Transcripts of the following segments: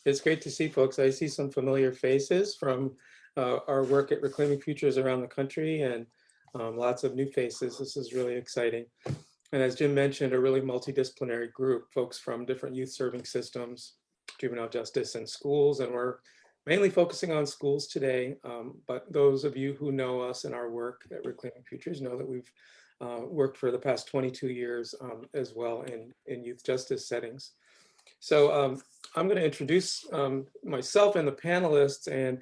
It's great to see folks. I see some familiar faces from our work at Reclaiming Futures around the country, and lots of new faces. This is really exciting. And as Jim mentioned, a really multidisciplinary group, folks from different youth serving systems, juvenile justice, and schools. And we're mainly focusing on schools today. But those of you who know us and our work at Reclaiming Futures know that we've worked for the past 22 years as well in youth justice settings. So I'm going to introduce myself and the panelists. And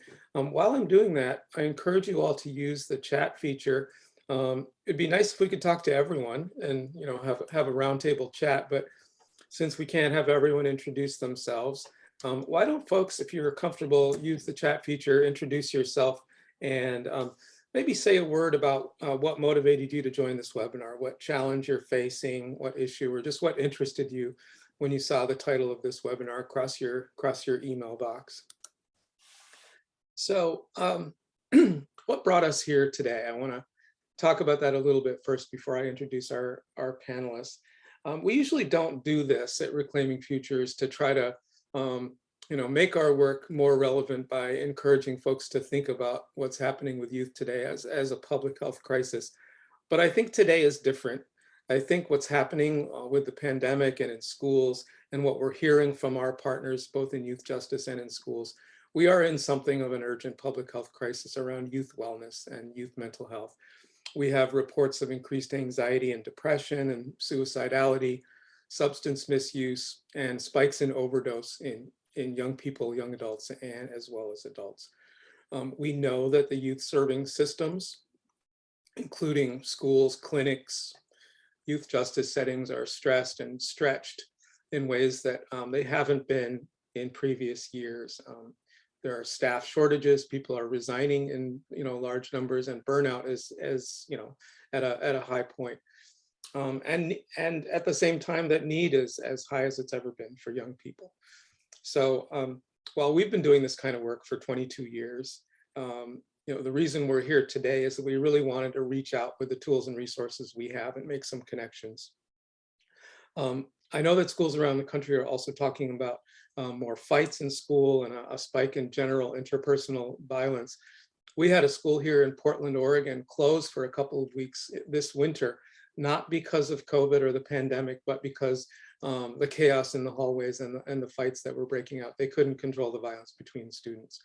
while I'm doing that, I encourage you all to use the chat feature. It'd be nice if we could talk to everyone and have a roundtable chat. But since we can't have everyone introduce themselves, why don't folks, if you're comfortable, use the chat feature, introduce yourself, and maybe say a word about what motivated you to join this webinar, what challenge you're facing, what issue, or just what interested you when you saw the title of this webinar across your email box. So what brought us here today? I want to talk about that a little bit first before I introduce our panelists. We usually don't do this at Reclaiming Futures to try to make our work more relevant by encouraging folks to think about what's happening with youth today as a public health crisis. But I think today is different. I think what's happening with the pandemic and in schools and what we're hearing from our partners, both in youth justice and in schools, we are in something of an urgent public health crisis around youth wellness and youth mental health. We have reports of increased anxiety and depression and suicidality, substance misuse, and spikes in overdose in young people, young adults, and as well as adults. We know that the youth serving systems, including schools, clinics, youth justice settings, are stressed and stretched in ways that they haven't been in previous years. There are staff shortages, people are resigning in large numbers, and burnout is at a high point. And at the same time, that need is as high as it's ever been for young people. So while we've been doing this kind of work for 22 years, the reason we're here today is that we really wanted to reach out with the tools and resources we have and make some connections. I know that schools around the country are also talking about more fights in school and a spike in general interpersonal violence. We had a school here in Portland, Oregon, closed for a couple of weeks this winter, not because of COVID or the pandemic, but because the chaos in the hallways and the fights that were breaking out. They couldn't control the violence between students.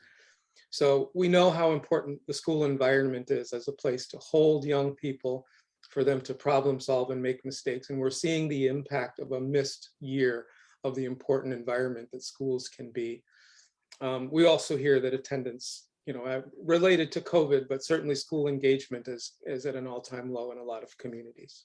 So we know how important the school environment is as a place to hold young people, for them to problem solve and make mistakes. And we're seeing the impact of a missed year of the important environment that schools can be. We also hear that attendance, related to COVID, but certainly school engagement is at an all-time low in a lot of communities.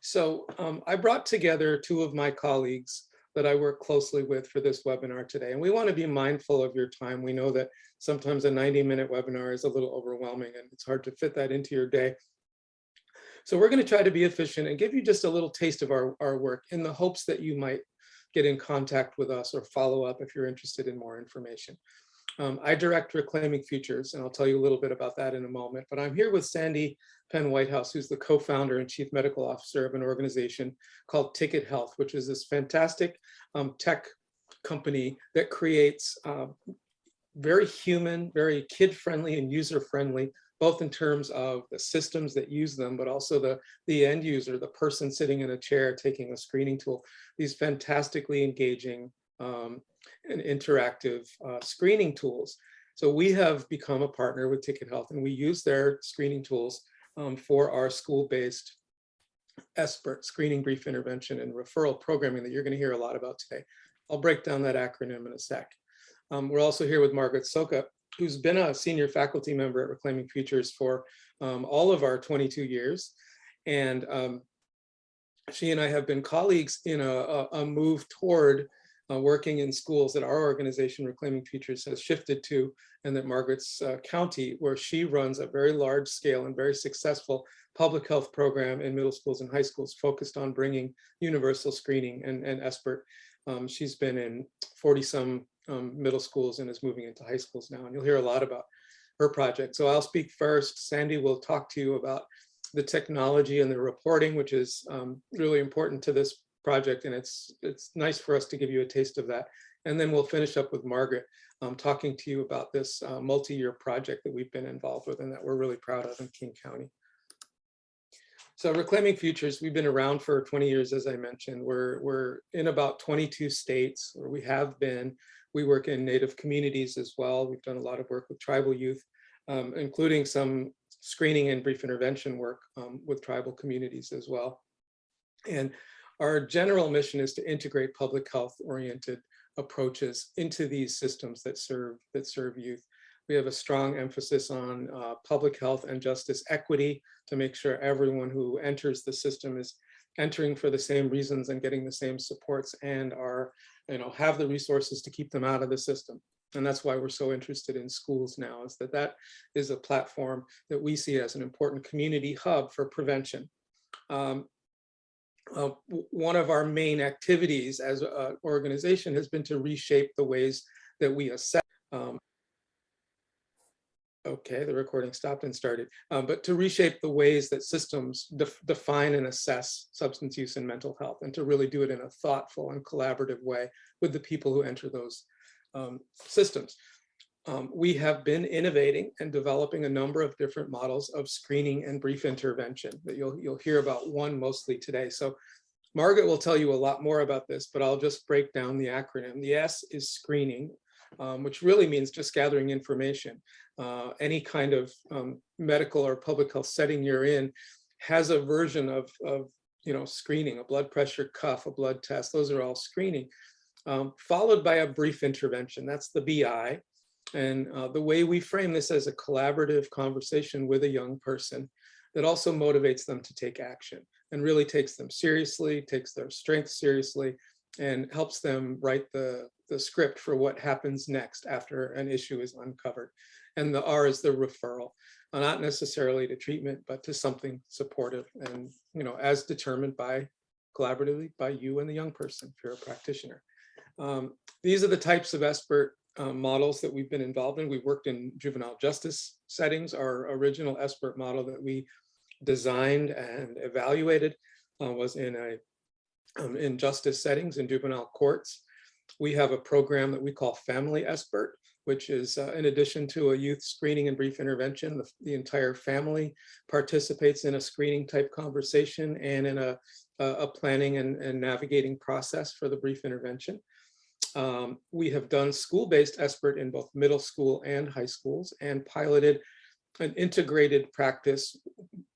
So I brought together two of my colleagues that I work closely with for this webinar today. And we want to be mindful of your time. We know that sometimes a 90-minute webinar is a little overwhelming and it's hard to fit that into your day. So we're going to try to be efficient and give you just a little taste of our work in the hopes that you might get in contact with us or follow up if you're interested in more information. I direct Reclaiming Futures, and I'll tell you a little bit about that in a moment, but I'm here with Sandy Penn-Whitehouse, who's the co-founder and chief medical officer of an organization called Tickit Health, which is this fantastic tech company that creates very human, very kid-friendly and user-friendly, both in terms of the systems that use them, but also the end user, the person sitting in a chair taking a screening tool, these fantastically engaging and interactive screening tools. So we have become a partner with Tickit Health, and we use their screening tools for our school-based SBIRT, screening, brief intervention, and referral programming that you're going to hear a lot about today. I'll break down that acronym in a sec. We're also here with Margaret Soka, who's been a senior faculty member at Reclaiming Futures for all of our 22 years. And she and I have been colleagues in a move toward working in schools that our organization, Reclaiming Futures, has shifted to, and that Margaret's county, where she runs a very large scale and very successful public health program in middle schools and high schools focused on bringing universal screening and SBIRT. She's been in 40-some middle schools and is moving into high schools now, and you'll hear a lot about her project. So I'll speak first. Sandy will talk to you about the technology and the reporting, which is really important to this project, and it's nice for us to give you a taste of that And then we'll finish up with Margaret talking to you about this multi-year project that we've been involved with and that we're really proud of in King County. So Reclaiming Futures, we've been around for 20 years, as I mentioned. We're in about 22 states, or we have been. We work in Native communities as well. We've done a lot of work with tribal youth, including some screening and brief intervention work with tribal communities as well. And our general mission is to integrate public health oriented approaches into these systems that serve youth. We have a strong emphasis on public health and justice equity to make sure everyone who enters the system is entering for the same reasons and getting the same supports and are, have the resources to keep them out of the system. And that's why we're so interested in schools now, is that is a platform that we see as an important community hub for prevention. One of our main activities as an organization has been to reshape the ways that we assess. Okay, the recording stopped and started. But to reshape the ways that systems define and assess substance use and mental health, and to really do it in a thoughtful and collaborative way with the people who enter those systems. We have been innovating and developing a number of different models of screening and brief intervention that you'll hear about one mostly today. So Margaret will tell you a lot more about this, but I'll just break down the acronym. The S is screening, which really means just gathering information. Any kind of medical or public health setting you're in has a version of screening, a blood pressure cuff, a blood test. Those are all screening, followed by a brief intervention. That's the BI. And the way we frame this as a collaborative conversation with a young person that also motivates them to take action and really takes them seriously, takes their strengths seriously, and helps them write the script for what happens next after an issue is uncovered. And the R is the referral, not necessarily to treatment, but to something supportive and, as determined collaboratively by you and the young person, if you're a practitioner. These are the types of SBIRT models that we've been involved in. We've worked in juvenile justice settings. Our original SBIRT model that we designed and evaluated was in justice settings in juvenile courts. We have a program that we call Family SBIRT, which is in addition to a youth screening and brief intervention, the entire family participates in a screening type conversation and in a planning and navigating process for the brief intervention. We have done school-based SBIRT in both middle school and high schools and piloted an integrated practice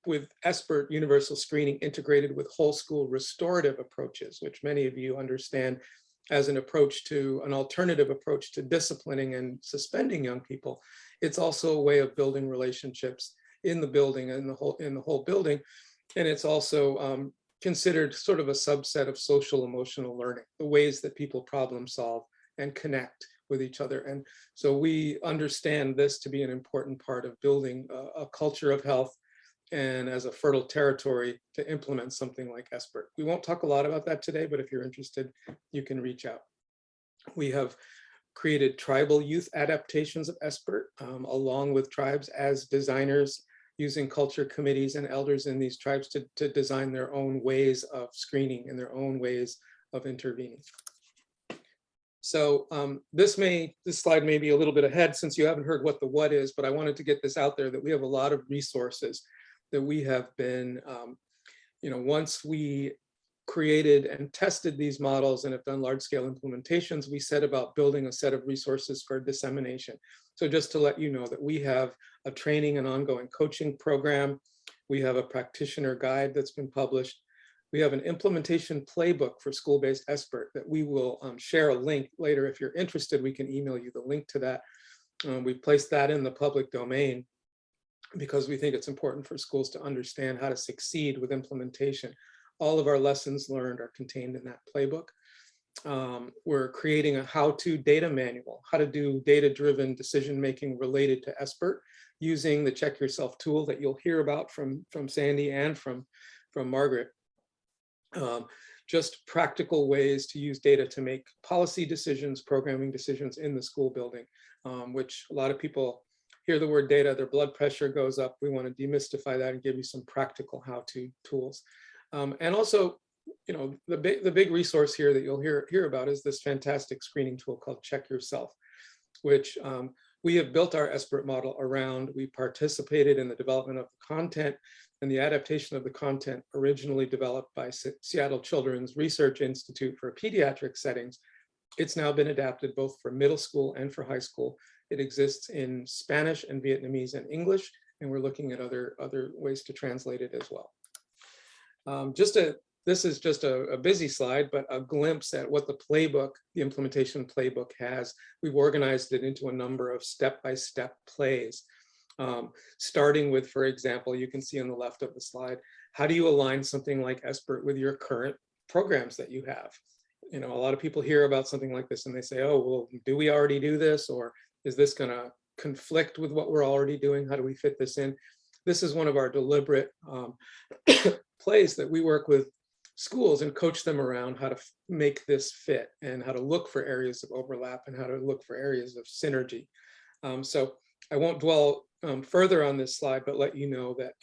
with SBIRT universal screening integrated with whole school restorative approaches, which many of you understand as an alternative approach to disciplining and suspending young people. It's also a way of building relationships in the building and in the whole building. And it's also considered sort of a subset of social emotional learning, the ways that people problem solve and connect with each other. And so we understand this to be an important part of building a culture of health and as a fertile territory to implement something like SBIRT. We won't talk a lot about that today, but if you're interested, you can reach out. We have created tribal youth adaptations of SBIRT along with tribes as designers, using culture committees and elders in these tribes to design their own ways of screening and their own ways of intervening. So this slide may be a little bit ahead since you haven't heard what the what is, but I wanted to get this out there that we have a lot of resources that we have been, once we created and tested these models and have done large scale implementations, we set about building a set of resources for dissemination. So just to let you know that we have a training and ongoing coaching program. We have a practitioner guide that's been published. We have an implementation playbook for school-based SBIRT that we will share a link later. If you're interested, we can email you the link to that. We've placed that in the public domain because we think it's important for schools to understand how to succeed with implementation. All of our lessons learned are contained in that playbook. We're creating a how-to data manual, how to do data-driven decision-making related to SBIRT using the Check Yourself tool that you'll hear about from Sandy and from Margaret. Just practical ways to use data to make policy decisions, programming decisions in the school building, which a lot of people hear the word data, their blood pressure goes up. We want to demystify that and give you some practical how-to tools. And also the big resource here that you'll hear about is this fantastic screening tool called Check Yourself, which we have built our SBIRT model around. We participated in the development of the content and the adaptation of the content originally developed by Seattle Children's Research Institute for pediatric settings. It's now been adapted both for middle school and for high school. It exists in Spanish and Vietnamese and English, and we're looking at other ways to translate it as well. This is just a busy slide, but a glimpse at what the playbook, the implementation playbook has. We've organized it into a number of step-by-step plays. Starting with, for example, you can see on the left of the slide, how do you align something like SBIRT with your current programs that you have? A lot of people hear about something like this and they say, oh, well, do we already do this? Or is this gonna conflict with what we're already doing? How do we fit this in? This is one of our deliberate plays that we work with schools and coach them around how to make this fit and how to look for areas of overlap and how to look for areas of synergy. So I won't dwell further on this slide, but let you know that,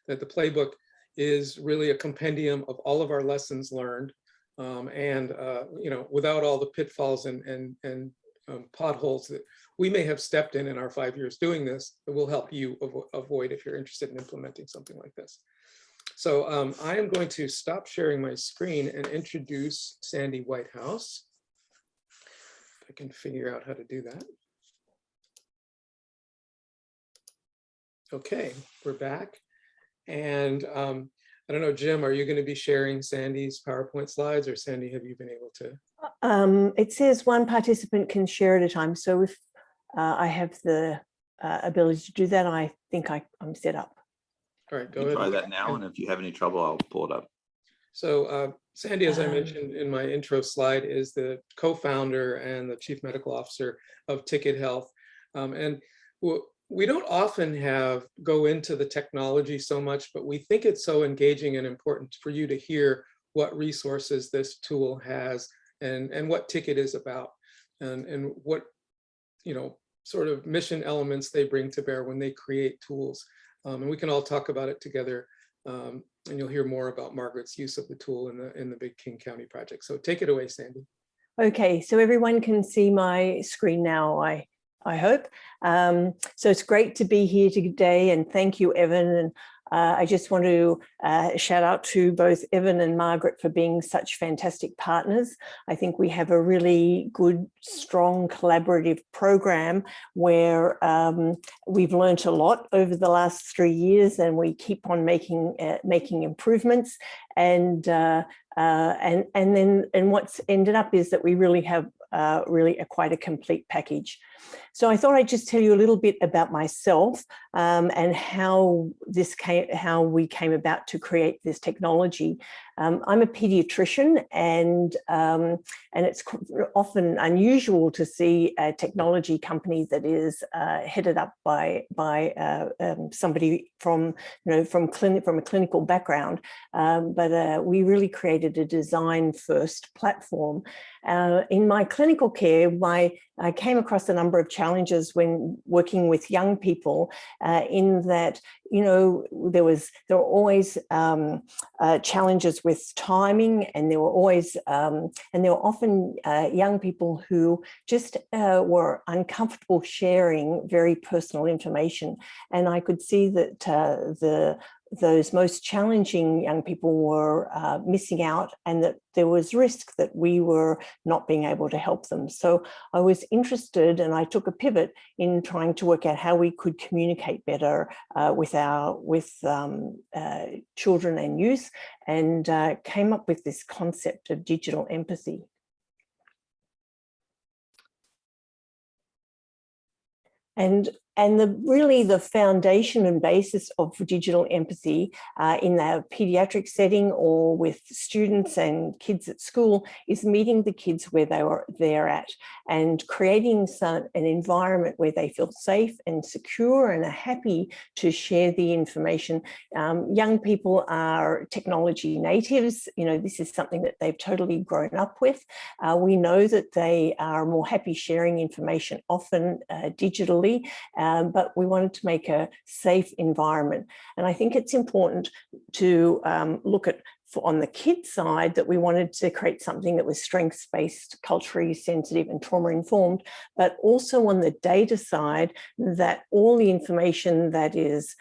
that the playbook is really a compendium of all of our lessons learned, and without all the pitfalls and potholes that we may have stepped in our 5 years doing this, it will help you avoid if you're interested in implementing something like this. So I am going to stop sharing my screen and introduce Sandy Whitehouse. If I can figure out how to do that. Okay, we're back. And I don't know, Jim, are you going to be sharing Sandy's PowerPoint slides, or Sandy, have you been able to? It says one participant can share at a time. So if I have the ability to do that, I think I'm set up. All right, go ahead. Try that now, and if you have any trouble, I'll pull it up. So Sandy, as I mentioned in my intro slide, is the co-founder and the chief medical officer of Tickit Health. And we don't often go into the technology so much, but we think it's so engaging and important for you to hear what resources this tool has and what Tickit is about, and what sort of mission elements they bring to bear when they create tools. And we can all talk about it together, and you'll hear more about Margaret's use of the tool in the Big King County project. So take it away, Sandy. Okay, so everyone can see my screen now, I hope. So it's great to be here today, and thank you, Evan. And I just want to shout out to both Evan and Margaret for being such fantastic partners. I think we have a really good, strong, collaborative program where we've learned a lot over the last 3 years, and we keep on making improvements. And what's ended up is that we really have quite a complete package. So I thought I'd just tell you a little bit about myself and how we came about to create this technology. I'm a pediatrician, and it's often unusual to see a technology company that is headed up by somebody from a clinical background. But we really created a design-first platform. In my clinical care, I came across a number of challenges when working with young people, in that there were always challenges with timing, and there were often young people who just were uncomfortable sharing very personal information, and I could see that those most challenging young people were missing out, and that there was risk that we were not being able to help them. So I was interested, and I took a pivot in trying to work out how we could communicate better with children and youth, and came up with this concept of digital empathy. And really the foundation and basis of digital empathy in the pediatric setting or with students and kids at school is meeting the kids where they're at, and creating an environment where they feel safe and secure and are happy to share the information. Young people are technology natives. This is something that they've totally grown up with. We know that they are more happy sharing information often digitally, but we wanted to make a safe environment. And I think it's important to look at on the kid side, that we wanted to create something that was strengths-based, culturally sensitive and trauma-informed, but also on the data side, that all the information that is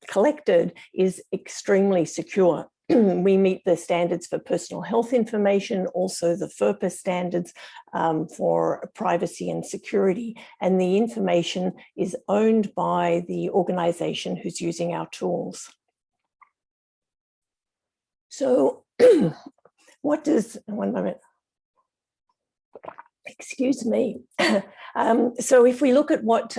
collected is extremely secure. We meet the standards for personal health information, also the FERPA standards for privacy and security, and the information is owned by the organization who's using our tools. So what does, one moment, excuse me. So if we look at what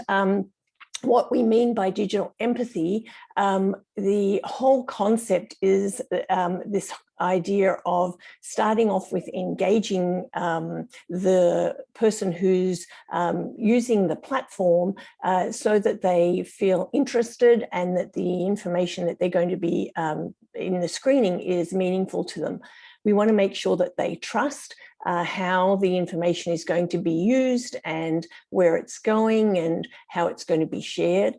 we mean by digital empathy, the whole concept is this idea of starting off with engaging the person who's using the platform so that they feel interested and that the information that they're going to be in the screening is meaningful to them. We want to make sure that they trust how the information is going to be used and where it's going and how it's going to be shared.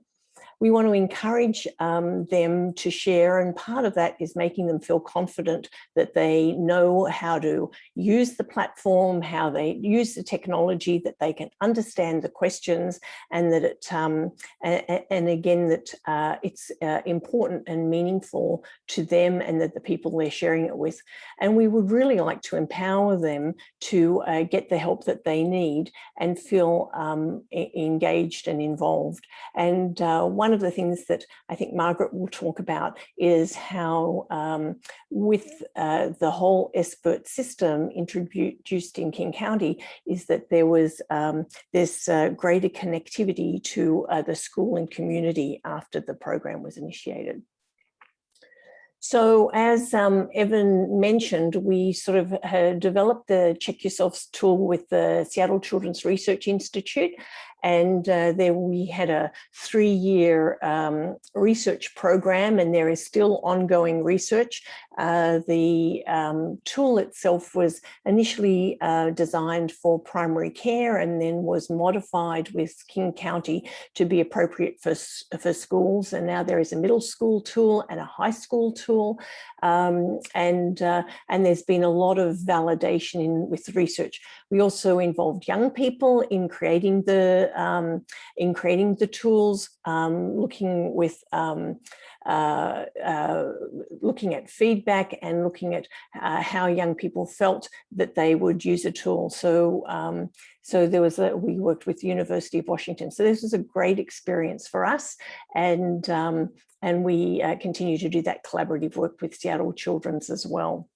We want to encourage them to share, and part of that is making them feel confident that they know how to use the platform, how they use the technology, that they can understand the questions, and that it and again that it's important and meaningful to them and that the people they're sharing it with. And we would really like to empower them to get the help that they need and feel engaged and involved. And one of the things that I think Margaret will talk about is how with the whole SBIRT system introduced in King County is that there was this greater connectivity to the school and community after the program was initiated. So as Evan mentioned, we sort of developed the Check Yourselves tool with the Seattle Children's Research Institute. And there we had a 3-year research program, and there is still ongoing research. The tool itself was initially designed for primary care and then was modified with King County to be appropriate for schools. And now there is a middle school tool and a high school tool. And there's been a lot of validation with research. We also involved young people in creating the tools, looking at feedback and looking at how young people felt that they would use a tool. So there was we worked with the University of Washington. So this was a great experience for us, and we continue to do that collaborative work with Seattle Children's as well.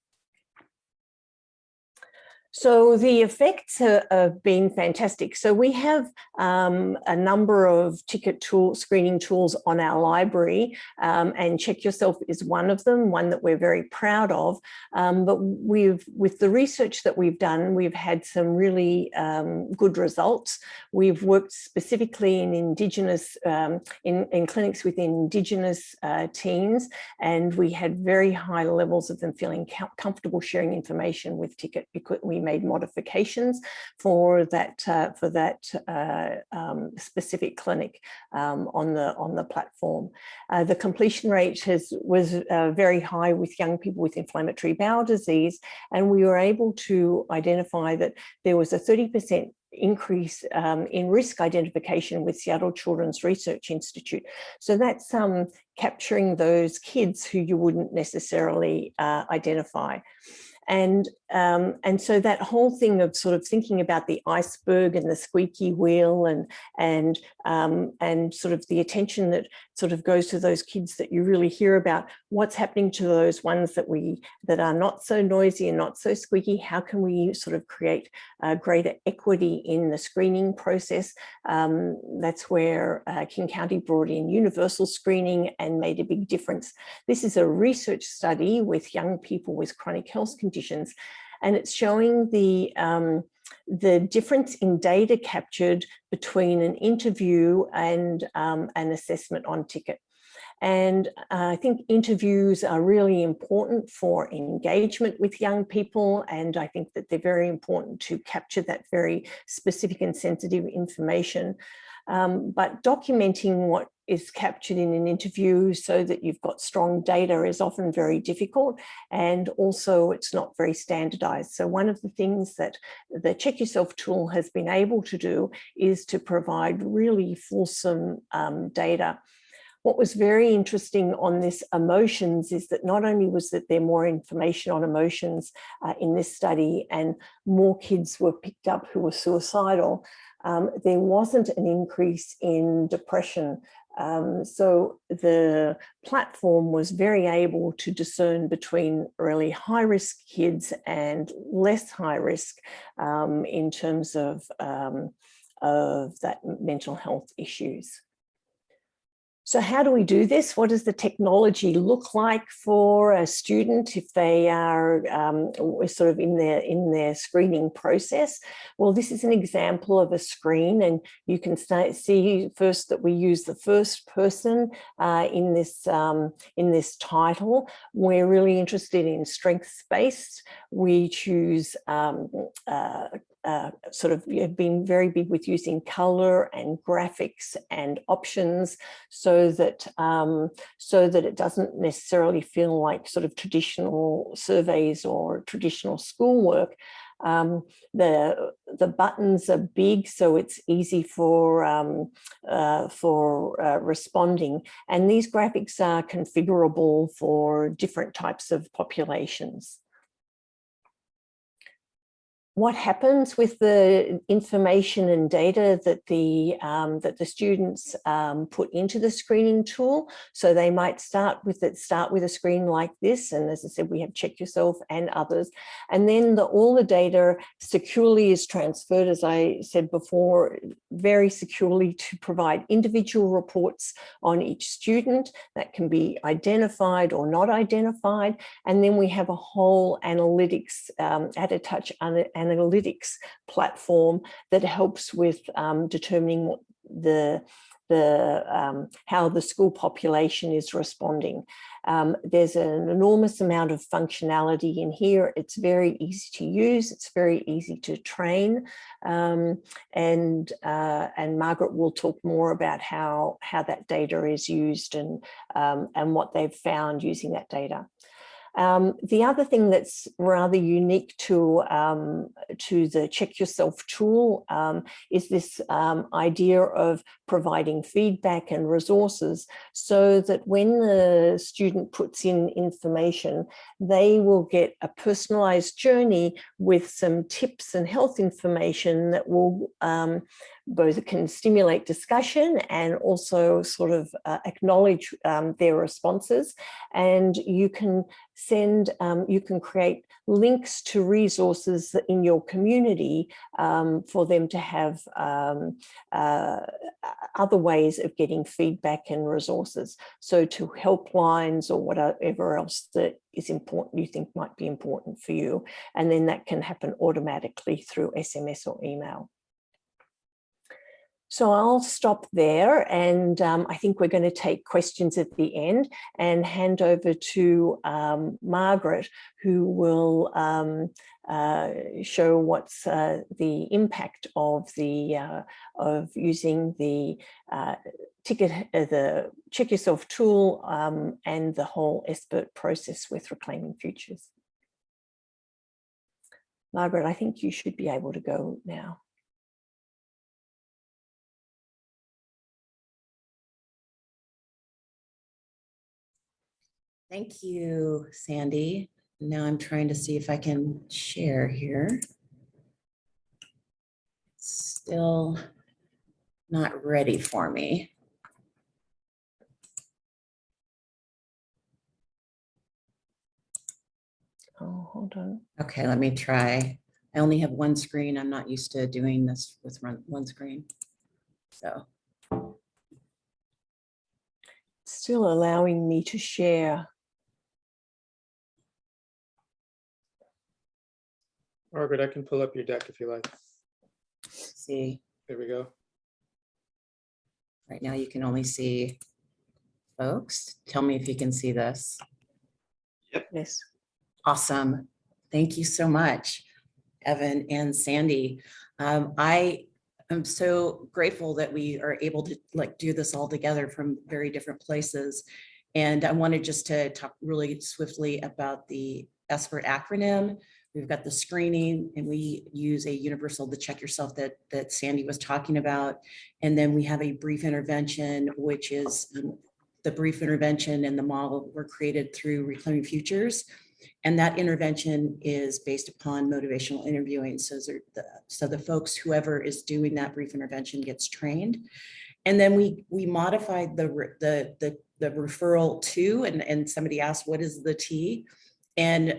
So the effects have been fantastic. So we have a number of Tickit screening tools on our library, and Check Yourself is one of them, one that we're very proud of. But with the research that we've done, we've had some really good results. We've worked specifically in Indigenous, in clinics with Indigenous teens, and we had very high levels of them feeling comfortable sharing information with Tickit because we made modifications for that specific clinic on the platform. The completion rate was very high with young people with inflammatory bowel disease, and we were able to identify that there was a 30% increase in risk identification with Seattle Children's Research Institute. So that's capturing those kids who you wouldn't necessarily identify. And so that whole thing of sort of thinking about the iceberg and the squeaky wheel and sort of the attention that sort of goes to those kids that you really hear about, what's happening to those ones that are not so noisy and not so squeaky? How can we sort of create greater equity in the screening process? That's where King County brought in universal screening and made a big difference. This is a research study with young people with chronic health conditions, and it's showing the difference in data captured between an interview and an assessment on Tickit. And I think interviews are really important for engagement with young people, and I think that they're very important to capture that very specific and sensitive information. But documenting what is captured in an interview so that you've got strong data is often very difficult, and also it's not very standardized. So one of the things that the Check Yourself tool has been able to do is to provide really fulsome data. What was very interesting on this emotions is that not only was that there more information on emotions in this study and more kids were picked up who were suicidal, there wasn't an increase in depression. So the platform was very able to discern between really high-risk kids and less high risk in terms of that mental health issues. So how do we do this? What does the technology look like for a student if they are sort of in their screening process? Well, this is an example of a screen, and you can see first that we use the first person in this title. We're really interested in strengths-based. We choose sort of been very big with using color and graphics and options so that it doesn't necessarily feel like sort of traditional surveys or traditional schoolwork. The buttons are big, so it's easy for responding, and these graphics are configurable for different types of populations. What happens with the information and data that the students put into the screening tool? So they might start with a screen like this, and as I said, we have Check Yourself and others, and then all the data securely is transferred, as I said before, very securely to provide individual reports on each student that can be identified or not identified, and then we have a whole analytics at-a-touch analytics platform that helps with determining what how the school population is responding. There's an enormous amount of functionality in here. It's very easy to use. It's very easy to train. And Margaret will talk more about how that data is used and what they've found using that data. The other thing that's rather unique to the Check Yourself tool is this idea of providing feedback and resources so that when the student puts in information, they will get a personalized journey with some tips and health information that will both can stimulate discussion and also sort of acknowledge their responses. And you can you can create links to resources in your community for them to have other ways of getting feedback and resources. So to helplines or whatever else that is important, you think might be important for you. And then that can happen automatically through SMS or email. So I'll stop there, and I think we're going to take questions at the end and hand over to Margaret, who will show what's the impact of using the Tickit, the Check Yourself tool, and the whole SBIRT process with Reclaiming Futures. Margaret, I think you should be able to go now. Thank you, Sandy. Now I'm trying to see if I can share here. Still not ready for me. Oh, hold on. Okay, let me try. I only have one screen. I'm not used to doing this with one screen. So. Still allowing me to share. Margaret, I can pull up your deck if you like. See. There we go. Right now you can only see folks. Tell me if you can see this. Yep. Yes. Awesome. Thank you so much, Evan and Sandy. I I'm so grateful that we are able to like do this all together from very different places. And I wanted just to talk really swiftly about the SBIRT acronym. We've got the screening, and we use a universal to check yourself that Sandy was talking about. And then we have a brief intervention, which is the brief intervention and the model were created through Reclaiming Futures. And that intervention is based upon motivational interviewing. So the folks, whoever is doing that brief intervention gets trained. And then we modified the referral to, and somebody asked, what is the T? And,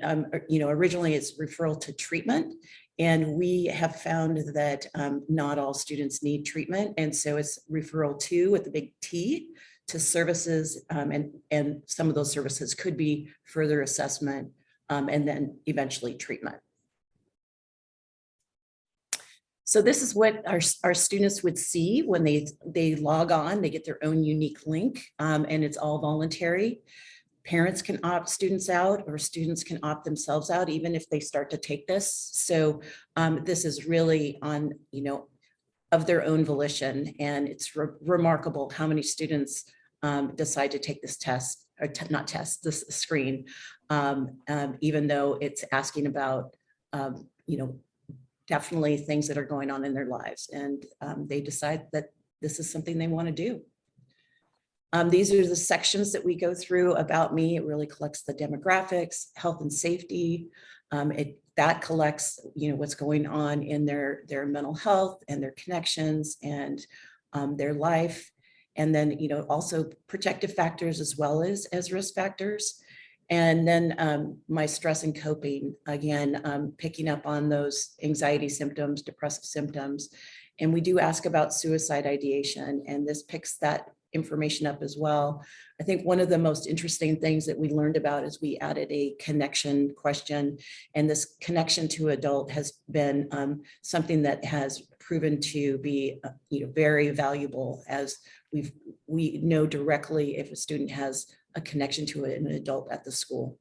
originally it's referral to treatment. And we have found that not all students need treatment. And so it's referral to with the big T to services. And some of those services could be further assessment and then eventually treatment. So this is what our students would see when they log on. They get their own unique link, and it's all voluntary. Parents can opt students out, or students can opt themselves out, even if they start to take this. So this is really on, of their own volition. And it's remarkable how many students decide to take this test, or not test, this screen, even though it's asking about, definitely things that are going on in their lives. And they decide that this is something they want to do. These are the sections that we go through about me. It really collects the demographics, health and safety. That collects, what's going on in their mental health and their connections and their life. And then, also protective factors as well as risk factors. And then my stress and coping, again, picking up on those anxiety symptoms, depressive symptoms. And we do ask about suicide ideation, and this picks that information up as well. I think one of the most interesting things that we learned about is we added a connection question, and this connection to adult has been something that has proven to be very valuable, as we know directly if a student has a connection to an adult at the school.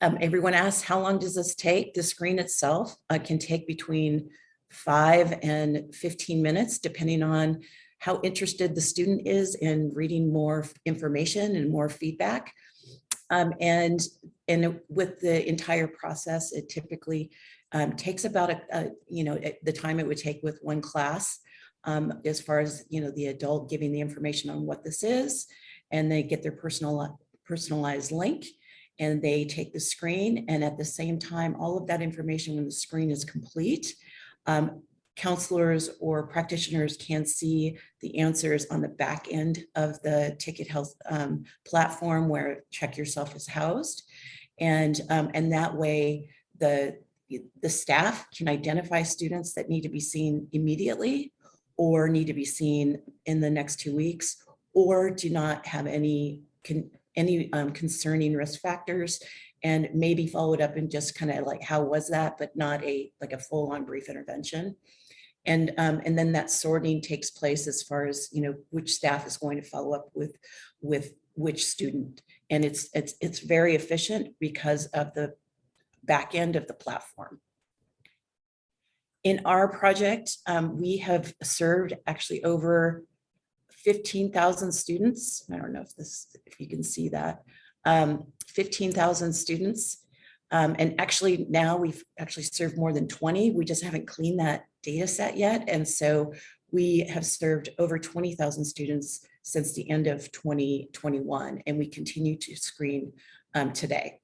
Everyone asks, how long does this take? The screen itself can take between 5 and 15 minutes, depending on how interested the student is in reading more information and more feedback. And with the entire process, it typically takes about the time it would take with one class, as far as the adult giving the information on what this is, and they get their personalized link, and they take the screen, and at the same time, all of that information when the screen is complete, counselors or practitioners can see the answers on the back end of the Tickit Health platform where Check Yourself is housed. And that way the staff can identify students that need to be seen immediately or need to be seen in the next 2 weeks, or do not have any concerning risk factors, and maybe follow it up and just kind of like, how was that, but not a full-on brief intervention. And then that sorting takes place as far as, which staff is going to follow up with which student. And it's very efficient because of the back end of the platform. In our project, we have served actually over 15,000 students. I don't know if you can see that, 15,000 students. And actually now we've actually served more than 20. We just haven't cleaned that data set yet. And so we have served over 20,000 students since the end of 2021, and we continue to screen today.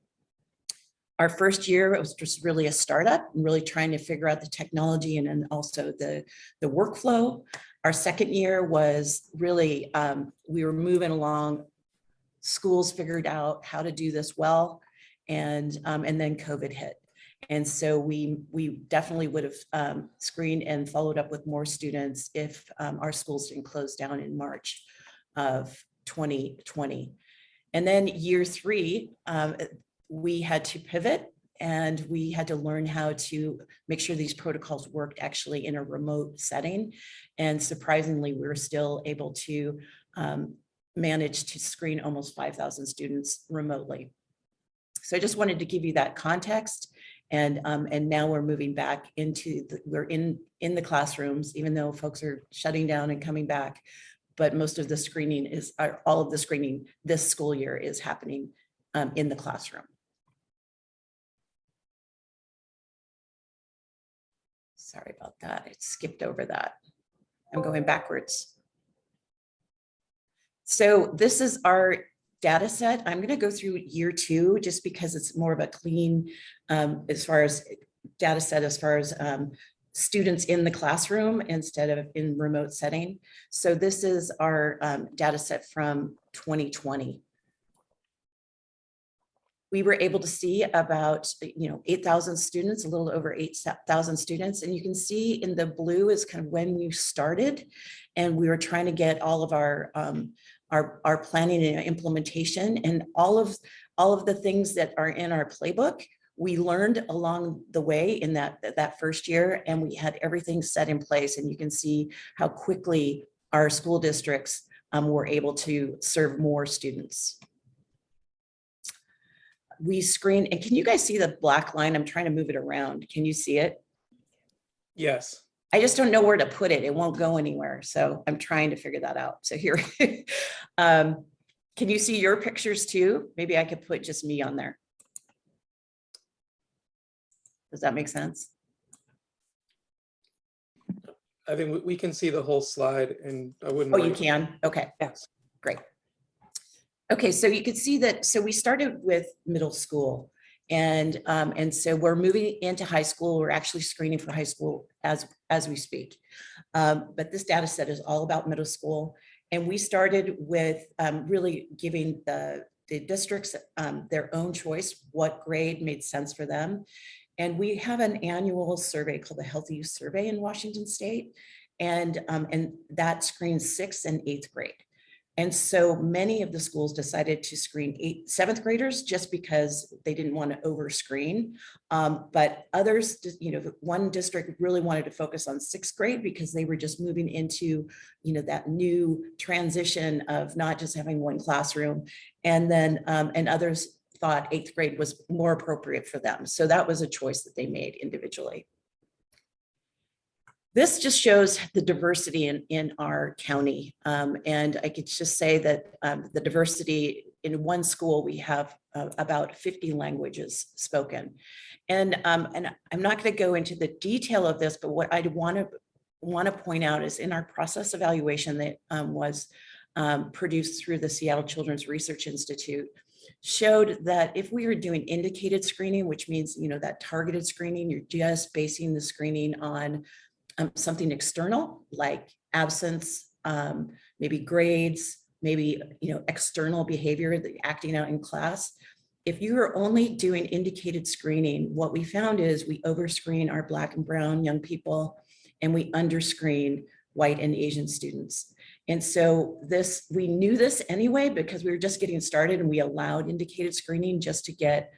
Our first year, it was just really a startup and really trying to figure out the technology and then also the workflow. Our second year was really, we were moving along. Schools figured out how to do this well, and then COVID hit. And so we definitely would have screened and followed up with more students if our schools didn't close down in March of 2020. And then year 3, we had to pivot, and we had to learn how to make sure these protocols worked actually in a remote setting. And surprisingly, we were still able to manage to screen almost 5,000 students remotely. So I just wanted to give you that context. And now we're moving back into we're in the classrooms, even though folks are shutting down and coming back. But most of the screening all of the screening this school year is happening in the classroom. Sorry about that. I skipped over that. I'm going backwards. So this is our data set. I'm going to go through year 2 just because it's more of a clean as far as data set, as far as students in the classroom instead of in remote setting. So this is our data set from 2020. We were able to see about 8,000 students, a little over 8,000 students. And you can see in the blue is kind of when we started, and we were trying to get all of our planning and implementation, and all of the things that are in our playbook, we learned along the way in that first year, and we had everything set in place. And you can see how quickly our school districts were able to serve more students. We screen, and can you guys see the black line? I'm trying to move it around. Can you see it? Yes. I just don't know where to put it. It won't go anywhere. So I'm trying to figure that out. So here, can you see your pictures too? Maybe I could put just me on there. Does that make sense? I think we can see the whole slide, and I wouldn't. Oh, you can? Okay. Yes. Great. Okay, so you can see that, so we started with middle school, and so we're moving into high school. We're actually screening for high school as we speak. But this data set is all about middle school. And we started with really giving the districts their own choice, what grade made sense for them. And we have an annual survey called the Healthy Youth Survey in Washington State. And that screens 6th and 8th grade. And so many of the schools decided to screen 7th graders just because they didn't want to over screen. But others, one district really wanted to focus on 6th grade because they were just moving into, that new transition of not just having one classroom. And then, and others thought 8th grade was more appropriate for them. So that was a choice that they made individually. This just shows the diversity in our county. And I could just say that the diversity in one school, we have about 50 languages spoken. And I'm not going to go into the detail of this, but what I want to point out is in our process evaluation that was produced through the Seattle Children's Research Institute, showed that if we were doing indicated screening, which means, that targeted screening, you're just basing the screening on something external like absence, maybe grades, maybe external behavior, the acting out in class. If you are only doing indicated screening, what we found is we overscreen our Black and brown young people, and we underscreen white and Asian students. And so we knew this anyway because we were just getting started, and we allowed indicated screening just to get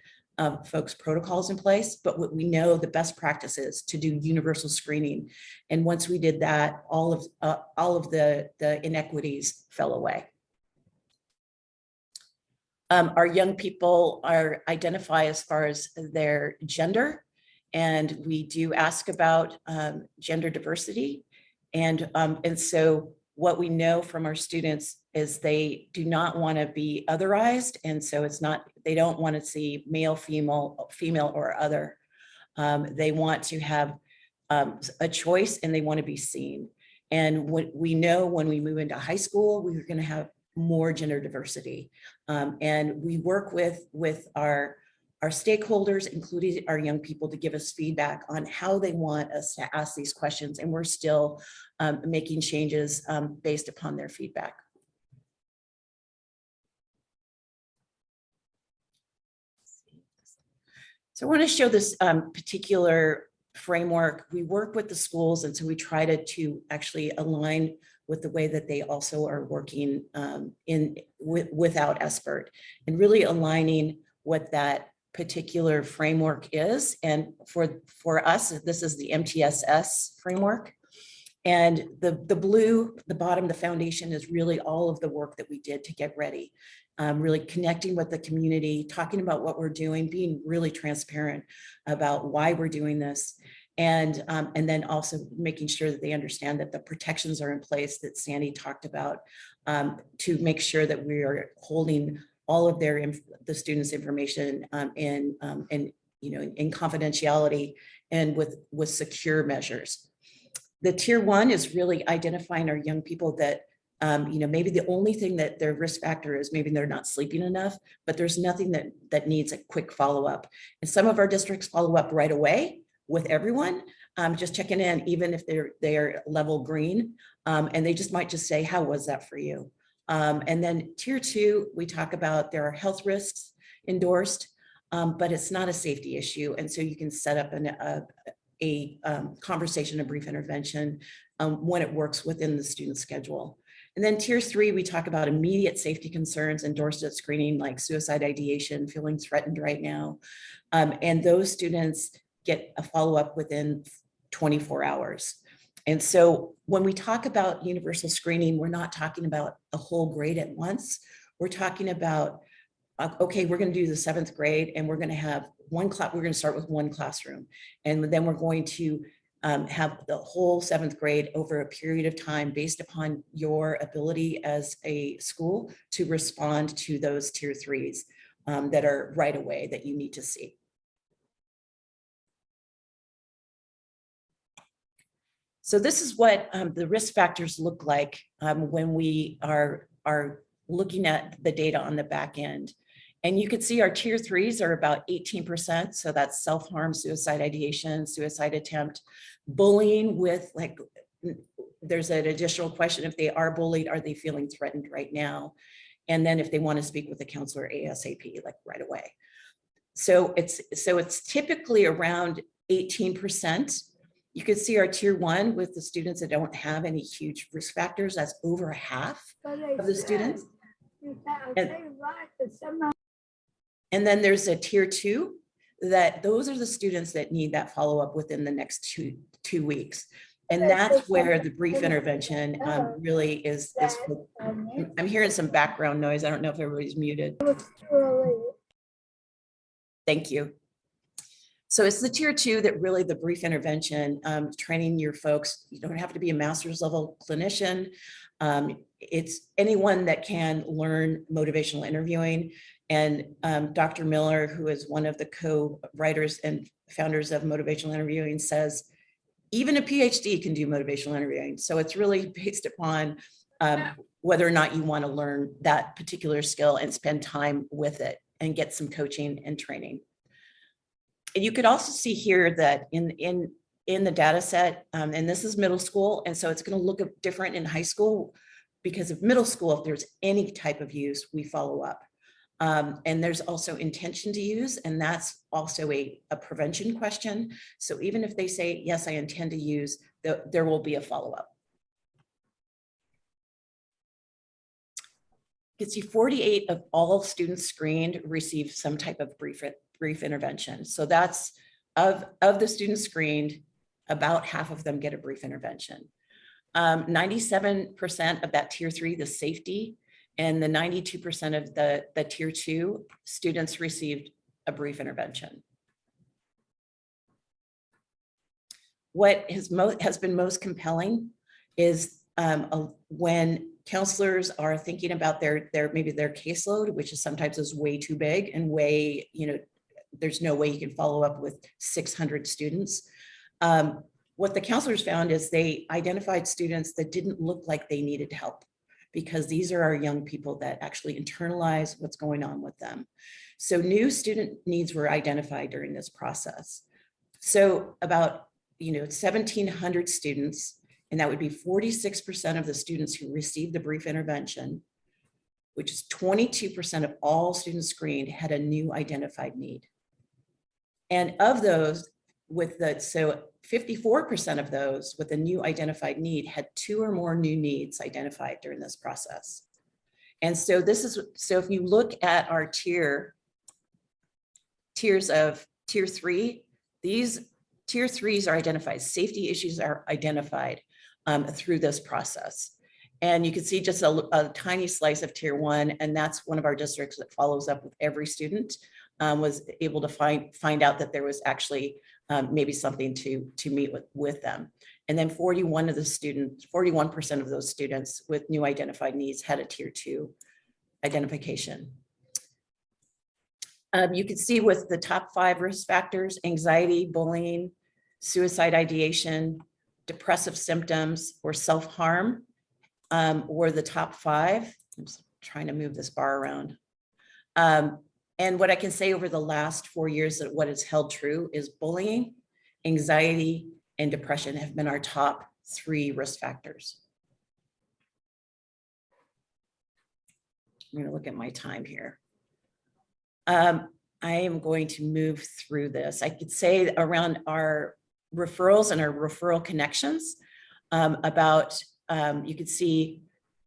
folks' protocols in place. But what we know the best practice is to do universal screening. And once we did that, all of the inequities fell away. Our young people identify as far as their gender, and we do ask about gender diversity. And so what we know from our students is they do not want to be otherized. And so they don't want to see male, female, or other. They want to have a choice, and they want to be seen. And what we know when we move into high school, we're going to have more gender diversity. And we work with our stakeholders, including our young people, to give us feedback on how they want us to ask these questions. And we're still making changes based upon their feedback. So I want to show this particular framework. We work with the schools, and so we try to actually align with the way that they also are working without SBIRT, and really aligning what that particular framework is. And for us, this is the MTSS framework. And the blue, the bottom, the foundation is really all of the work that we did to get ready. Really connecting with the community, talking about what we're doing, being really transparent about why we're doing this. And then also making sure that they understand that the protections are in place that Sandy talked about, to make sure that we are holding all of the students' information in confidentiality and with secure measures. The tier 1 is really identifying our young people that maybe the only thing that their risk factor is maybe they're not sleeping enough, but there's nothing that needs a quick follow-up. And some of our districts follow up right away with everyone, just checking in, even if they're level green, and they just might just say, how was that for you? And then tier 2, we talk about there are health risks endorsed, but it's not a safety issue. And so you can set up a conversation, a brief intervention when it works within the student schedule. And then tier 3, we talk about immediate safety concerns endorsed at screening, like suicide ideation, feeling threatened right now. And those students get a follow-up within 24 hours. And so when we talk about universal screening, we're not talking about a whole grade at once. We're talking about, okay, we're going to do the 7th grade and we're going to have we're going to start with one classroom. And then we're going to have the whole 7th grade over a period of time based upon your ability as a school to respond to those tier 3s that are right away that you need to see. So this is what the risk factors look like when we are looking at the data on the back end. And you can see our tier 3s are about 18%. So that's self-harm, suicide ideation, suicide attempt, bullying with there's an additional question. If they are bullied, are they feeling threatened right now? And then if they want to speak with a counselor ASAP, like right away. So it's typically around 18%. You can see our tier 1 with the students that don't have any huge risk factors. That's over half of the students. And then there's a tier 2 that those are the students that need that follow-up within the next two weeks. And that's where the brief intervention really is. I'm hearing some background noise. I don't know if everybody's muted. Thank you. So it's the tier 2 that really the brief intervention, training your folks. You don't have to be a master's level clinician. It's anyone that can learn motivational interviewing. And Dr. Miller, who is one of the co-writers and founders of motivational interviewing, says, even a PhD can do motivational interviewing. So it's really based upon whether or not you want to learn that particular skill and spend time with it and get some coaching and training. And you could also see here that in the data set, and this is middle school, and so it's going to look different in high school because of middle school. If there's any type of use, we follow up. And there's also intention to use, and that's also a prevention question. So even if they say, yes, I intend to use, there will be a follow-up. You can see 48 of all students screened receive some type of brief intervention. So that's of the students screened, about half of them get a brief intervention. 97% of that tier 3, the safety, and the 92% of the tier 2 students received a brief intervention. What has been most compelling is when counselors are thinking about maybe their caseload, which is sometimes is way too big and way, there's no way you can follow up with 600 students. What the counselors found is they identified students that didn't look like they needed help, because these are our young people that actually internalize what's going on with them. So new student needs were identified during this process. So about 1,700 students, and that would be 46% of the students who received the brief intervention, which is 22% of all students screened, had a new identified need. And of those, 54% of those with a new identified need had 2 or more new needs identified during this process. And so if you look at our tiers of tier 3, these tier 3s are identified, safety issues are identified. through this process. And you can see just a tiny slice of tier 1, and that's one of our districts that follows up with every student, was able to find out that there was actually maybe something to meet with them. And then 41% of those students with new identified needs had a tier 2 identification. You can see with the top 5 risk factors: anxiety, bullying, suicide ideation, depressive symptoms, or self-harm, were the top 5. I'm just trying to move this bar around. And what I can say over the last 4 years, that what has held true is bullying, anxiety, and depression have been our top 3 risk factors. I'm going to look at my time here. I am going to move through this. I could say around our referrals and our referral connections, you could see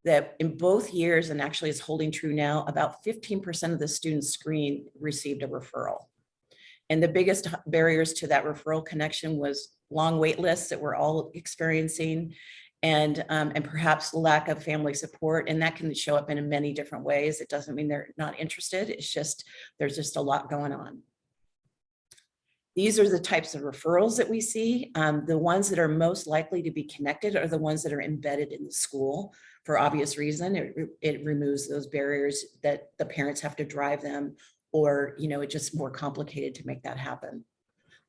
that in both years, and actually it's holding true now, about 15% of the students screened received a referral. And the biggest barriers to that referral connection was long wait lists that we're all experiencing, and perhaps lack of family support. And that can show up in many different ways. It doesn't mean they're not interested. It's just, there's just a lot going on. These are the types of referrals that we see. The ones that are most likely to be connected are the ones that are embedded in the school for obvious reason. It removes those barriers that the parents have to drive them, or, it's just more complicated to make that happen.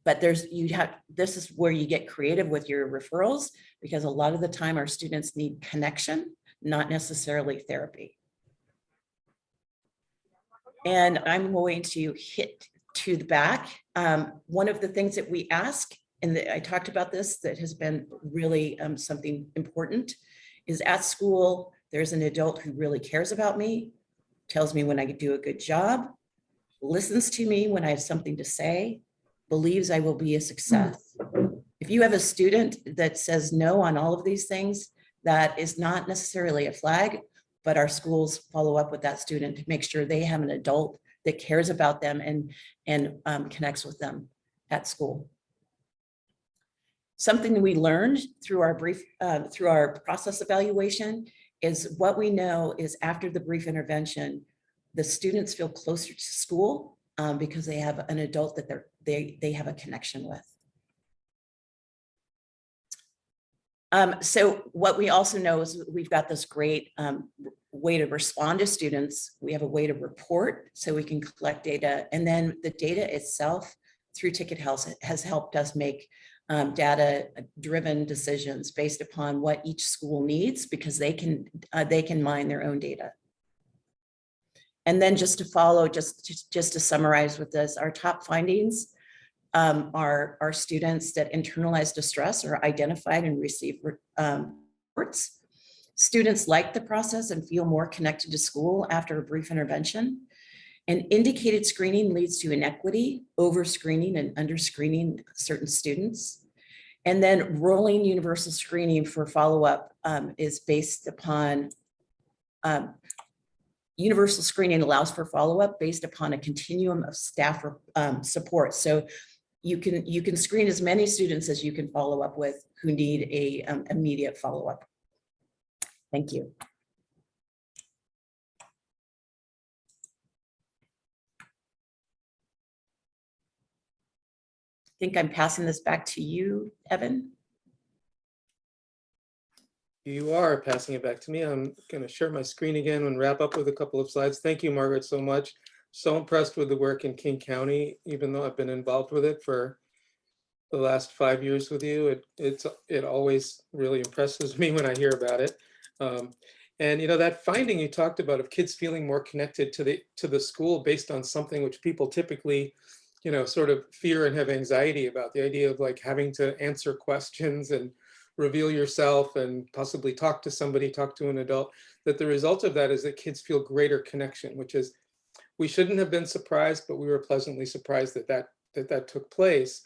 But this is where you get creative with your referrals, because a lot of the time our students need connection, not necessarily therapy. And I'm going to hit to the back. One of the things that we ask, and I talked about this, that has been really something important, is at school, there's an adult who really cares about me, tells me when I do a good job, listens to me when I have something to say, believes I will be a success. If you have a student that says no on all of these things, that is not necessarily a flag, but our schools follow up with that student to make sure they have an adult that cares about them and connects with them at school. Something we learned through our process evaluation is, what we know is after the brief intervention, the students feel closer to school because they have an adult that they have a connection with. So what we also know is we've got this great way to respond to students. We have a way to report, so we can collect data, and then the data itself through Tickit has helped us make data-driven decisions based upon what each school needs, because they can mine their own data. And then just to follow, just to summarize with this, our top findings are students that internalize distress or identified and receive reports. Students like the process and feel more connected to school after a brief intervention. And indicated screening leads to inequity, over screening and under screening certain students. And then rolling universal screening for follow-up is based upon universal screening allows for follow-up based upon a continuum of staff support. So you can screen as many students as you can follow up with who need a immediate follow-up. Thank you. I think I'm passing this back to you, Evan. You are passing it back to me. I'm going to share my screen again and wrap up with a couple of slides. Thank you, Margaret, so much. So impressed with the work in King County, even though I've been involved with it for the last 5 years with you. It always really impresses me when I hear about it. And that finding you talked about of kids feeling more connected to the school based on something which people typically sort of fear and have anxiety about, the idea of like having to answer questions and reveal yourself and possibly talk to somebody, talk to an adult, that the result of that is that kids feel greater connection, which is, we shouldn't have been surprised, but we were pleasantly surprised that took place.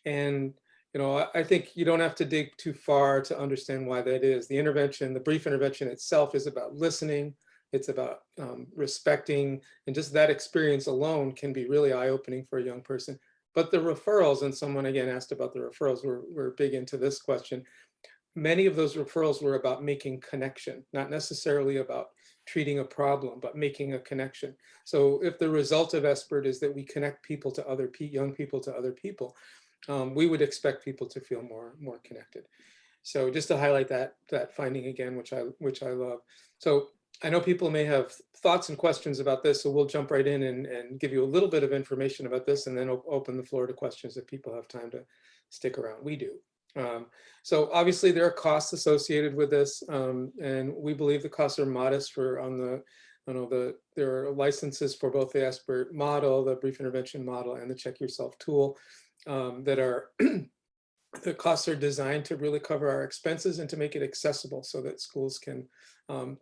And, I think you don't have to dig too far to understand why that is. The intervention, the brief intervention itself is about listening. It's about respecting, and just that experience alone can be really eye-opening for a young person. But the referrals, and someone again asked about the referrals, we're big into this question. many of those referrals were about making connection, not necessarily about treating a problem, but making a connection. So if the result of SBIRT is that we connect people to other young people to other people, we would expect people to feel more connected. So just to highlight that finding again, which I love. So I know people may have thoughts and questions about this, so we'll jump right in and give you a little bit of information about this, and then open the floor to questions if people have time to stick around. We do. So obviously there are costs associated with this, and we believe the costs are modest for there are licenses for both the SBIRT model, the brief intervention model, and the Check Yourself tool that are the costs are designed to really cover our expenses and to make it accessible so that schools can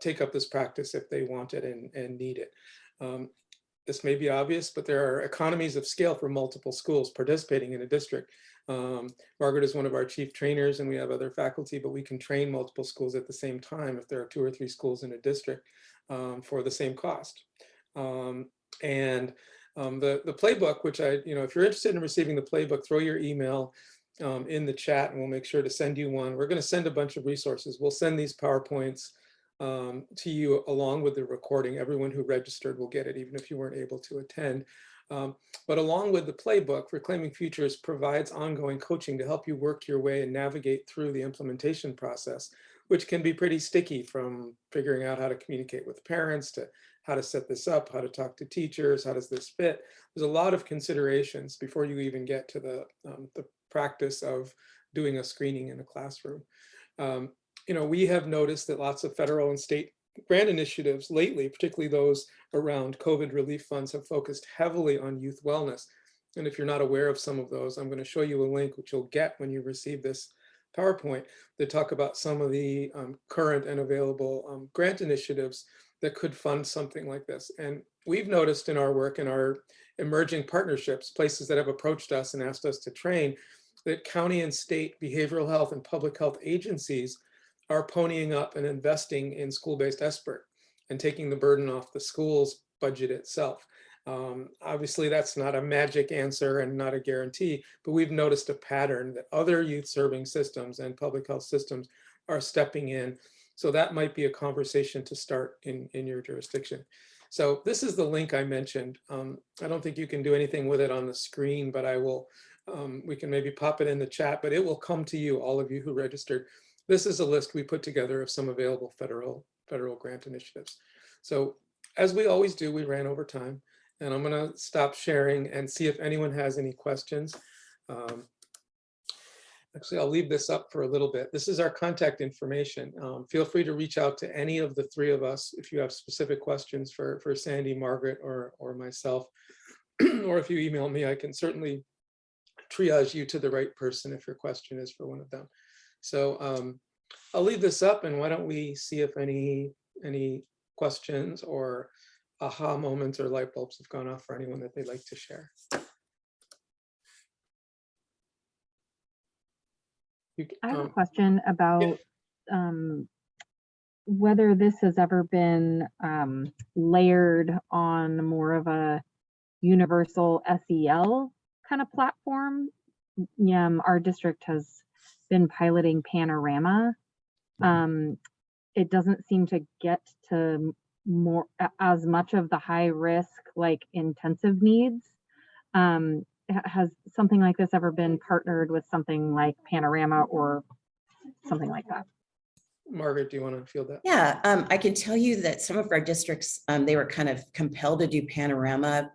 take up this practice if they want it and need it. This may be obvious, but there are economies of scale for multiple schools participating in a district. Margaret is one of our chief trainers, and we have other faculty, but we can train multiple schools at the same time if there are 2 or 3 schools in a district for the same cost. The playbook, which if you're interested in receiving the playbook, throw your email in the chat and we'll make sure to send you one. We're going to send a bunch of resources. We'll send these PowerPoints to you along with the recording. Everyone who registered will get it, even if you weren't able to attend. But along with the playbook, Reclaiming Futures provides ongoing coaching to help you work your way and navigate through the implementation process, which can be pretty sticky, from figuring out how to communicate with parents to how to set this up, how to talk to teachers, how does this fit. There's a lot of considerations before you even get to the practice of doing a screening in a classroom. We have noticed that lots of federal and state grant initiatives lately, particularly those around COVID relief funds, have focused heavily on youth wellness. And if you're not aware of some of those, I'm going to show you a link, which you'll get when you receive this PowerPoint, that talk about some of the current and available grant initiatives that could fund something like this. And we've noticed in our work, in our emerging partnerships, places that have approached us and asked us to train, that county and state behavioral health and public health agencies are ponying up and investing in school-based SBIRT and taking the burden off the school's budget itself. Obviously, that's not a magic answer and not a guarantee, but we've noticed a pattern that other youth-serving systems and public health systems are stepping in. So that might be a conversation to start in your jurisdiction. So this is the link I mentioned. I don't think you can do anything with it on the screen, but I will. We can maybe pop it in the chat, but it will come to you, all of you who registered. This is a list we put together of some available federal grant initiatives. So as we always do, we ran over time, and I'm going to stop sharing and see if anyone has any questions. Actually, I'll leave this up for a little bit. This is our contact information. Feel free to reach out to any of the 3 of us if you have specific questions for Sandy, Margaret, or myself. Or if you email me, I can certainly triage you to the right person if your question is for one of them. So I'll leave this up, and why don't we see if any questions or aha moments or light bulbs have gone off for anyone that they'd like to share. I have a question about whether this has ever been layered on more of a universal SEL kind of platform. Our district has been piloting Panorama. It doesn't seem to get to as much of the high risk, like intensive needs. Has something like this ever been partnered with something like Panorama or something like that? Margaret, do you want to field that? Yeah, I can tell you that some of our districts, they were kind of compelled to do Panorama,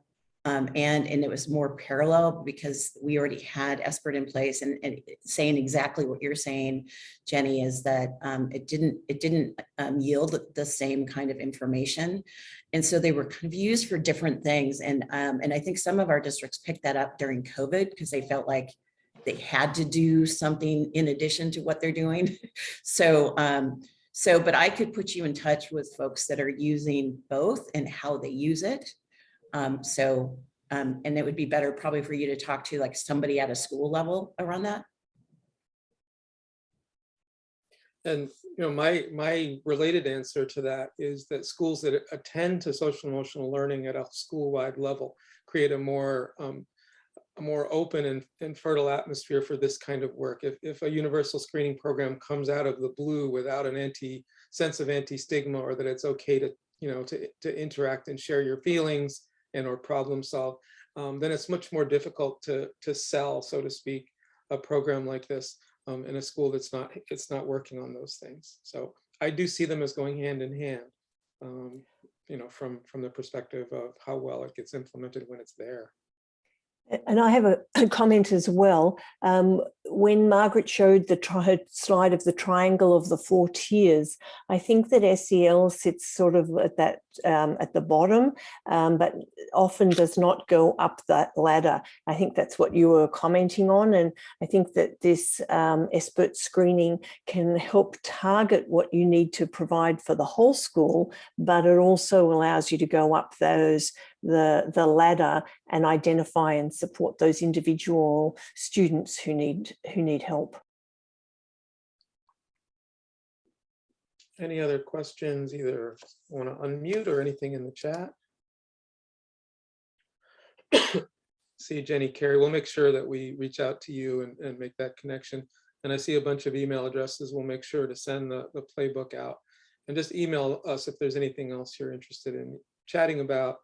and it was more parallel because we already had SBIRT in place, and saying exactly what you're saying, Jenny, is that it didn't yield the same kind of information. And so they were kind of used for different things. And I think some of our districts picked that up during COVID because they felt like they had to do something in addition to what they're doing. But I could put you in touch with folks that are using both and how they use it. And it would be better probably for you to talk to like somebody at a school level around that. And my related answer to that is that schools that attend to social emotional learning at a school-wide level create a more more open and fertile atmosphere for this kind of work. If a universal screening program comes out of the blue without an sense of anti-stigma, or that it's okay to, to interact and share your feelings and or problem solve, then it's much more difficult to sell, so to speak, a program like this in a school that's not working on those things. So I do see them as going hand in hand, from the perspective of how well it gets implemented when it's there. And I have a comment as well. When Margaret showed her slide of the triangle of the 4 tiers, I think that SEL sits sort of at that at the bottom, but often does not go up that ladder. I think that's what you were commenting on, and I think that this SBIRT screening can help target what you need to provide for the whole school, but it also allows you to go up the ladder and identify and support those individual students who need help. Any other questions? Either want to unmute or anything in the chat? See Jenny, Carrie, we'll make sure that we reach out to you and make that connection. And I see a bunch of email addresses. We'll make sure to send the playbook out, and just email us if there's anything else you're interested in chatting about.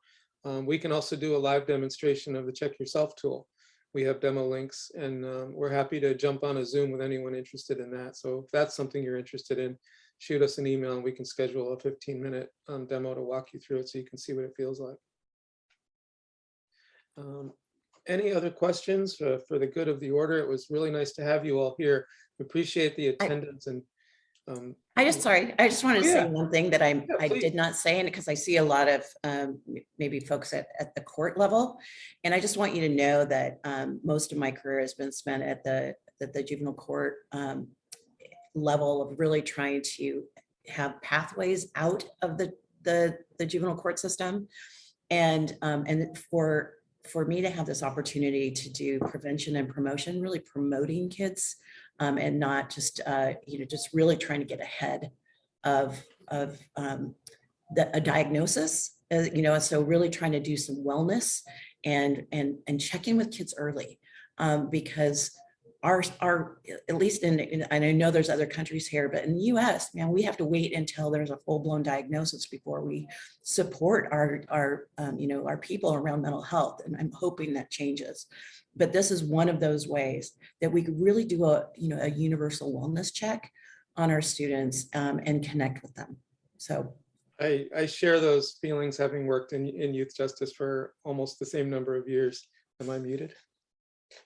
We can also do a live demonstration of the Check Yourself tool. We have demo links, and we're happy to jump on a Zoom with anyone interested in that. So if that's something you're interested in, shoot us an email and we can schedule a 15-minute demo to walk you through it so you can see what it feels like. Any other questions for the good of the order? It was really nice to have you all here. We appreciate the attendance. And I just wanted to say yeah. one thing that I please. did not say, and because I see a lot of maybe folks at the court level, and I just want you to know that most of my career has been spent at the juvenile court level of really trying to have pathways out of the juvenile court system, and for me to have this opportunity to do prevention and promotion, really promoting kids, and not just just really trying to get ahead of a diagnosis, so really trying to do some wellness and check in with kids early, because our at least and I know there's other countries here, but in the US, man, we have to wait until there's a full-blown diagnosis before we support our people around mental health, and I'm hoping that changes. But this is one of those ways that we could really do a universal wellness check on our students, and connect with them. So I share those feelings, having worked in youth justice for almost the same number of years. Am I muted?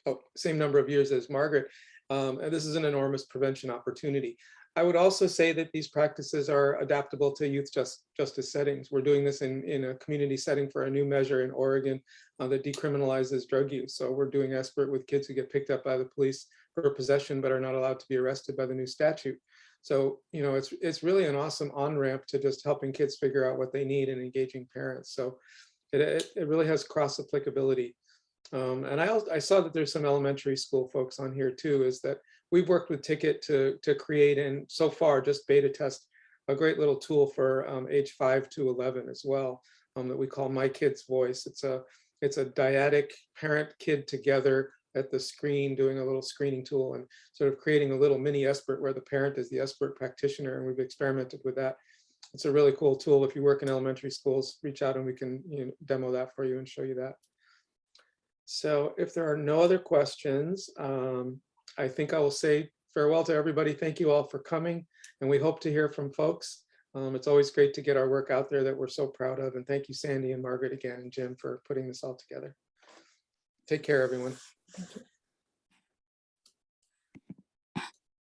Oh, same number of years as Margaret. And this is an enormous prevention opportunity. I would also say that these practices are adaptable to youth justice settings. We're doing this in a community setting for a new measure in Oregon that decriminalizes drug use. So we're doing SBIRT with kids who get picked up by the police for possession but are not allowed to be arrested by the new statute. So, it's really an awesome on-ramp to just helping kids figure out what they need and engaging parents. So it really has cross applicability. And I saw that there's some elementary school folks on here too, is that we've worked with Tickit to create, and so far just beta test, a great little tool for age 5 to 11 as well, that we call My Kid's Voice. It's a dyadic parent-kid together at the screen, doing a little screening tool and sort of creating a little mini SBIRT where the parent is the SBIRT practitioner, and we've experimented with that. It's a really cool tool. If you work in elementary schools, reach out and we can demo that for you and show you that. So if there are no other questions, I think I will say farewell to everybody. Thank you all for coming, and we hope to hear from folks. It's always great to get our work out there that we're so proud of. And thank you, Sandy and Margaret again, and Jim, for putting this all together. Take care, everyone. Thank you.